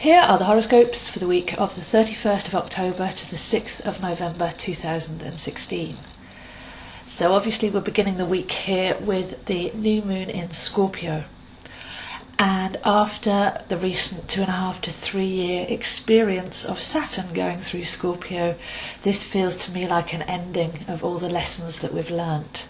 Here are the horoscopes for the week of the 31st of October to the 6th of November 2016. So obviously we're beginning the week here with the new moon in Scorpio. And after the recent 2.5 to 3 year experience of Saturn going through Scorpio, this feels to me like an ending of all the lessons that we've learnt.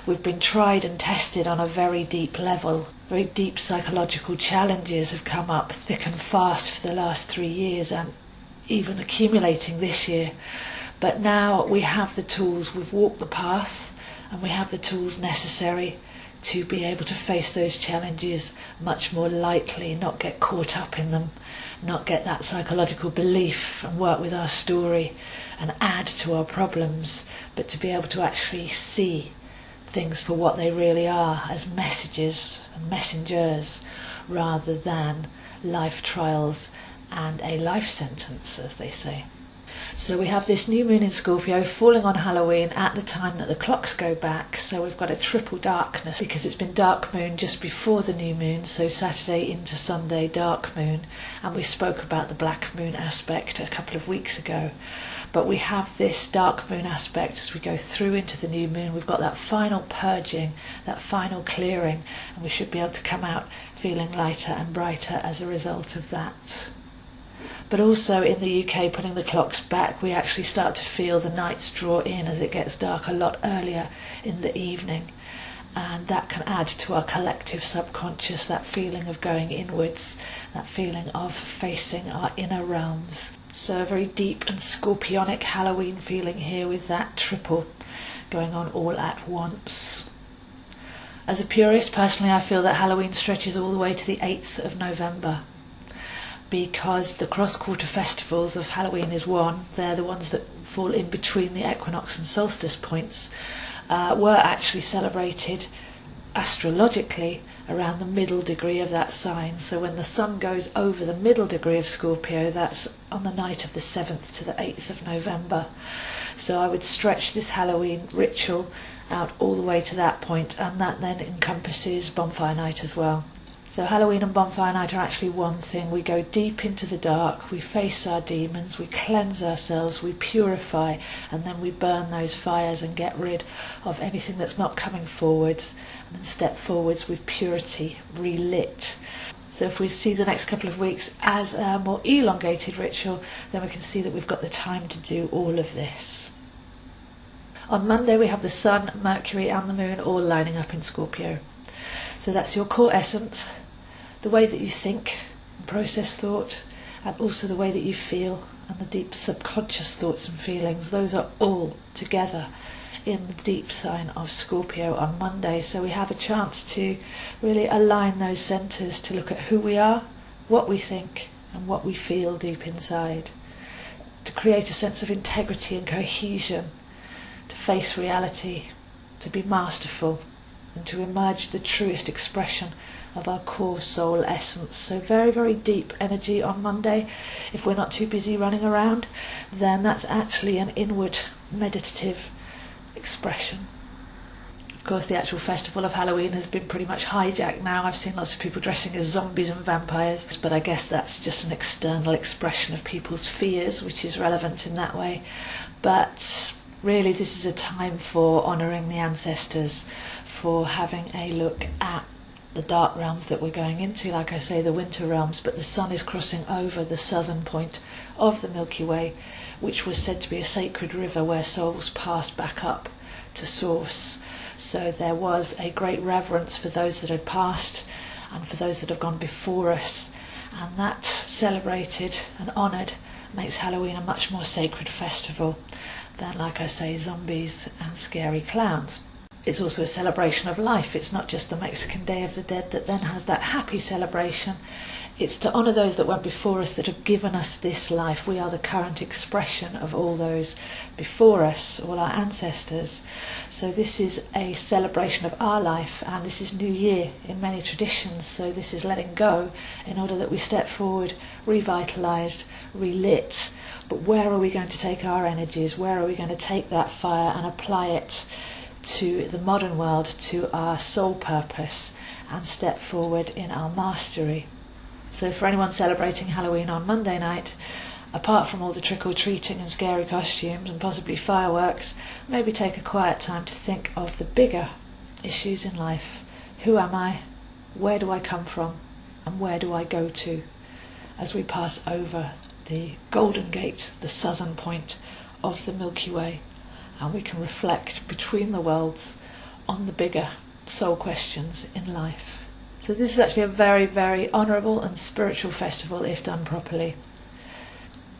We've been tried and tested on a very deep level. Very deep psychological challenges have come up thick and fast for the last 3 years and even accumulating this year. But now we have the tools, we've walked the path, and we have the tools necessary to be able to face those challenges much more lightly, not get caught up in them, not get that psychological belief and work with our story and add to our problems, but to be able to actually see things for what they really are, as messages and messengers, rather than life trials and a life sentence, as they say. So we have this new moon in Scorpio falling on Halloween at the time that the clocks go back, so we've got a triple darkness because it's been dark moon just before the new moon, so Saturday into Sunday dark moon, and we spoke about the black moon aspect a couple of weeks ago. But we have this dark moon aspect as we go through into the new moon. We've got that final purging, that final clearing, and we should be able to come out feeling lighter and brighter as a result of that. But also in the UK, putting the clocks back, we actually start to feel the nights draw in as it gets dark a lot earlier in the evening. And that can add to our collective subconscious, that feeling of going inwards, that feeling of facing our inner realms. So a very deep and scorpionic Halloween feeling here with that triple going on all at once. As a purist, personally, I feel that Halloween stretches all the way to the 8th of November. Because the cross-quarter festivals of Halloween is one, they're the ones that fall in between the equinox and solstice points, were actually celebrated astrologically around the middle degree of that sign. So when the sun goes over the middle degree of Scorpio, that's on the night of the 7th to the 8th of November. So I would stretch this Halloween ritual out all the way to that point, and that then encompasses bonfire night as well. So Halloween and bonfire night are actually one thing. We go deep into the dark, we face our demons, we cleanse ourselves, we purify, and then we burn those fires and get rid of anything that's not coming forwards, and then step forwards with purity, relit. So if we see the next couple of weeks as a more elongated ritual, then we can see that we've got the time to do all of this. On Monday we have the Sun, Mercury and the Moon all lining up in Scorpio. So that's your core essence, the way that you think and process thought, and also the way that you feel and the deep subconscious thoughts and feelings. Those are all together in the deep sign of Scorpio on Monday. So we have a chance to really align those centres, to look at who we are, what we think and what we feel deep inside, to create a sense of integrity and cohesion, to face reality, to be masterful, and to emerge the truest expression of our core soul essence. So very, very deep energy on Monday. If we're not too busy running around, then that's actually an inward meditative expression. Of course, the actual festival of Halloween has been pretty much hijacked now. I've seen lots of people dressing as zombies and vampires, but I guess that's just an external expression of people's fears, which is relevant in that way. But really, this is a time for honouring the ancestors, for having a look at the dark realms that we're going into, like I say, the winter realms, but the sun is crossing over the southern point of the Milky Way, which was said to be a sacred river where souls passed back up to source. So there was a great reverence for those that had passed and for those that have gone before us, and that celebrated and honoured makes Halloween a much more sacred festival than, like I say, zombies and scary clowns. It's also a celebration of life. It's not just the Mexican Day of the Dead that then has that happy celebration. It's to honour those that went before us, that have given us this life. We are the current expression of all those before us, all our ancestors. So this is a celebration of our life, and this is New Year in many traditions. So this is letting go in order that we step forward, revitalised, relit. But where are we going to take our energies? Where are we going to take that fire and apply it to the modern world, to our soul purpose, and step forward in our mastery? So for anyone celebrating Halloween on Monday night, apart from all the trick-or-treating and scary costumes and possibly fireworks, maybe take a quiet time to think of the bigger issues in life. Who am I? Where do I come from? And where do I go to? As we pass over the Golden Gate, the southern point of the Milky Way, and we can reflect between the worlds on the bigger soul questions in life. So this is actually a very, very honourable and spiritual festival if done properly.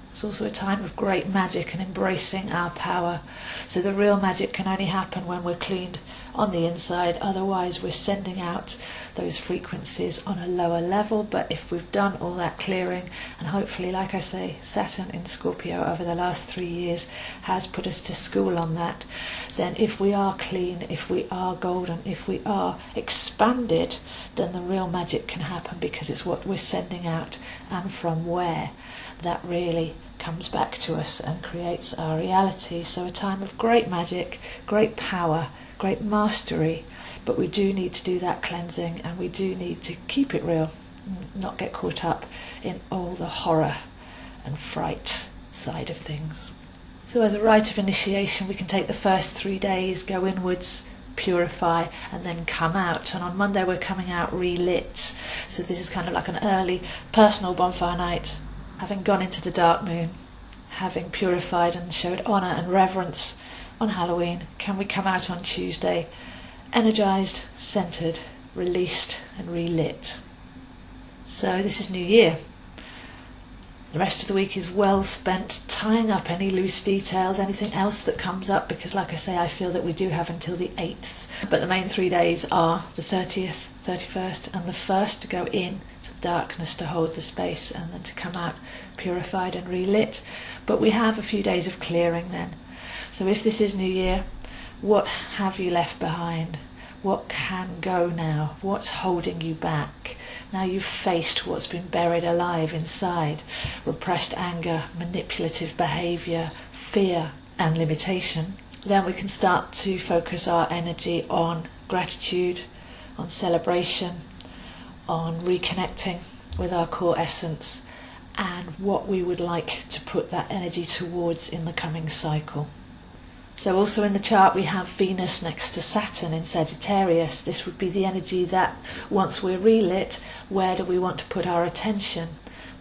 It's also a time of great magic and embracing our power. So the real magic can only happen when we're cleaned on the inside. Otherwise we're sending out those frequencies on a lower level. But if we've done all that clearing, and hopefully, like I say, Saturn in Scorpio over the last 3 years has put us to school on that, then if we are clean, if we are golden, if we are expanded, then the real magic can happen, because it's what we're sending out and from where that really comes back to us and creates our reality. So a time of great magic, great power, great mastery, but we do need to do that cleansing, and we do need to keep it real, not get caught up in all the horror and fright side of things. So as a rite of initiation, we can take the first 3 days, go inwards, purify, and then come out. And on Monday we're coming out relit. So this is kind of like an early personal bonfire night. Having gone into the dark moon, having purified and showed honour and reverence on Halloween, can we come out on Tuesday energised, centred, released and relit. So this is New Year. The rest of the week is well spent tying up any loose details, anything else that comes up, because like I say, I feel that we do have until the 8th. But the main 3 days are the 30th, 31st and the 1st to go in to the darkness, to hold the space, and then to come out purified and relit. But we have a few days of clearing then. So if this is New Year, what have you left behind? What can go now? What's holding you back? Now you've faced what's been buried alive inside, repressed anger, manipulative behaviour, fear and limitation, then we can start to focus our energy on gratitude, on celebration, on reconnecting with our core essence, and what we would like to put that energy towards in the coming cycle. So also in the chart we have Venus next to Saturn in Sagittarius. This would be the energy that once we're relit, where do we want to put our attention?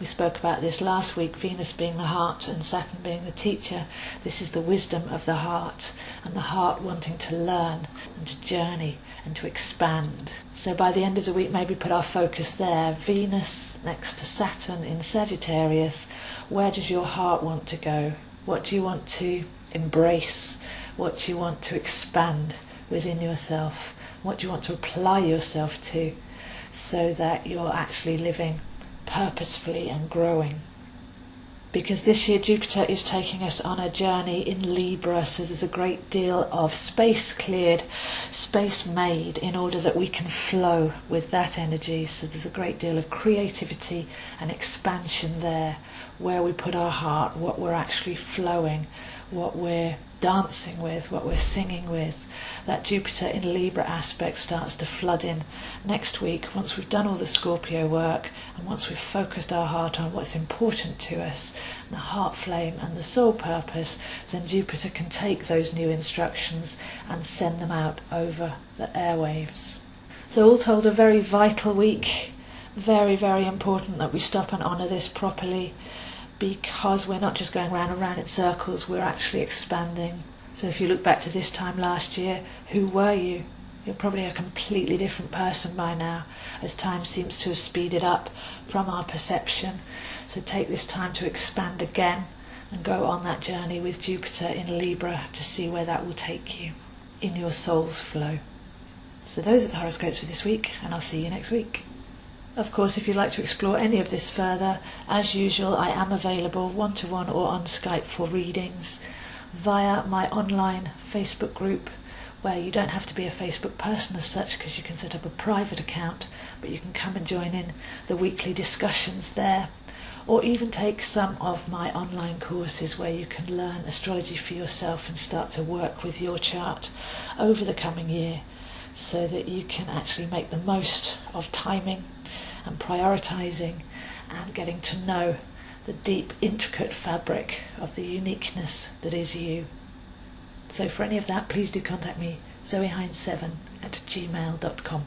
We spoke about this last week, Venus being the heart and Saturn being the teacher. This is the wisdom of the heart, and the heart wanting to learn and to journey and to expand. So by the end of the week, maybe put our focus there. Venus next to Saturn in Sagittarius. Where does your heart want to go? What do you want to embrace? What do you want to expand within yourself? What do you want to apply yourself to, so that you're actually living purposefully and growing? Because this year Jupiter is taking us on a journey in Libra, so there's a great deal of space cleared, space made in order that we can flow with that energy. So there's a great deal of creativity and expansion there, where we put our heart, what we're actually flowing, what we're dancing with, what we're singing with. That Jupiter in Libra aspect starts to flood in next week, once we've done all the Scorpio work, and once we've focused our heart on what's important to us, and the heart flame and the soul purpose, then Jupiter can take those new instructions and send them out over the airwaves. So all told, a very vital week. Very, very important that we stop and honour this properly, because we're not just going round and round in circles, we're actually expanding. So if you look back to this time last year, who were you? You're probably a completely different person by now, as time seems to have speeded up from our perception. So take this time to expand again and go on that journey with Jupiter in Libra to see where that will take you in your soul's flow. So those are the horoscopes for this week, and I'll see you next week. Of course, if you'd like to explore any of this further, as usual, I am available one-to-one or on Skype for readings via my online Facebook group, where you don't have to be a Facebook person as such, because you can set up a private account, but you can come and join in the weekly discussions there, or even take some of my online courses where you can learn astrology for yourself and start to work with your chart over the coming year, so that you can actually make the most of timing and prioritising and getting to know the deep, intricate fabric of the uniqueness that is you. So for any of that, please do contact me, zoehines7@gmail.com.